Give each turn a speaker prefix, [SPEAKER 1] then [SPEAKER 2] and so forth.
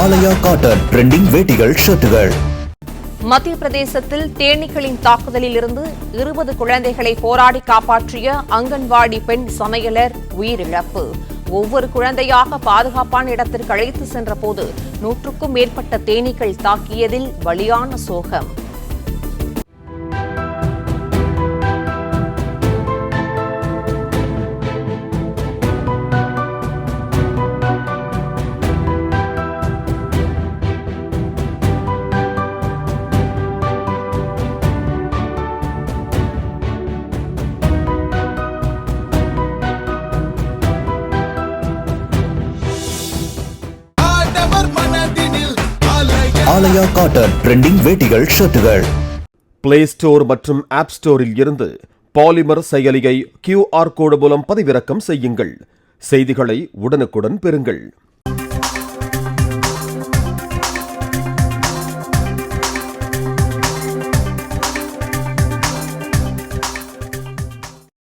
[SPEAKER 1] ஆலயா cotton trending வேட்டிகள் ஷர்ட்டுகள்.
[SPEAKER 2] மத்திய பிரதேசத்தில் தேனீக்களின் தாக்குதலில் இருந்து 20 குழந்தைகளை போராடி காப்பாற்றிய அங்கன்வாடி பெண் சமையலர் உயிரிழப்பு. ஒவ்வொரு குழந்தையாக பாதுகாப்பான இடத்திற்கு அழைத்து சென்றபோது 100க்கும் மேற்பட்ட தேனீக்கள் தாக்கியதில் பலியான சோகம்.
[SPEAKER 1] ஆலயா காட்டன் ட்ரெண்டிங் வேட்டிகள் ஷர்ட்டுகள்.
[SPEAKER 3] பிளே ஸ்டோர் மற்றும் ஆப் ஸ்டோரில் இருந்து பாலிமர் செயலியை QR கோடு மூலம் பதிவிறக்கம் செய்யுங்கள். செய்திகளை உடனுக்குடன் பெறுங்கள்.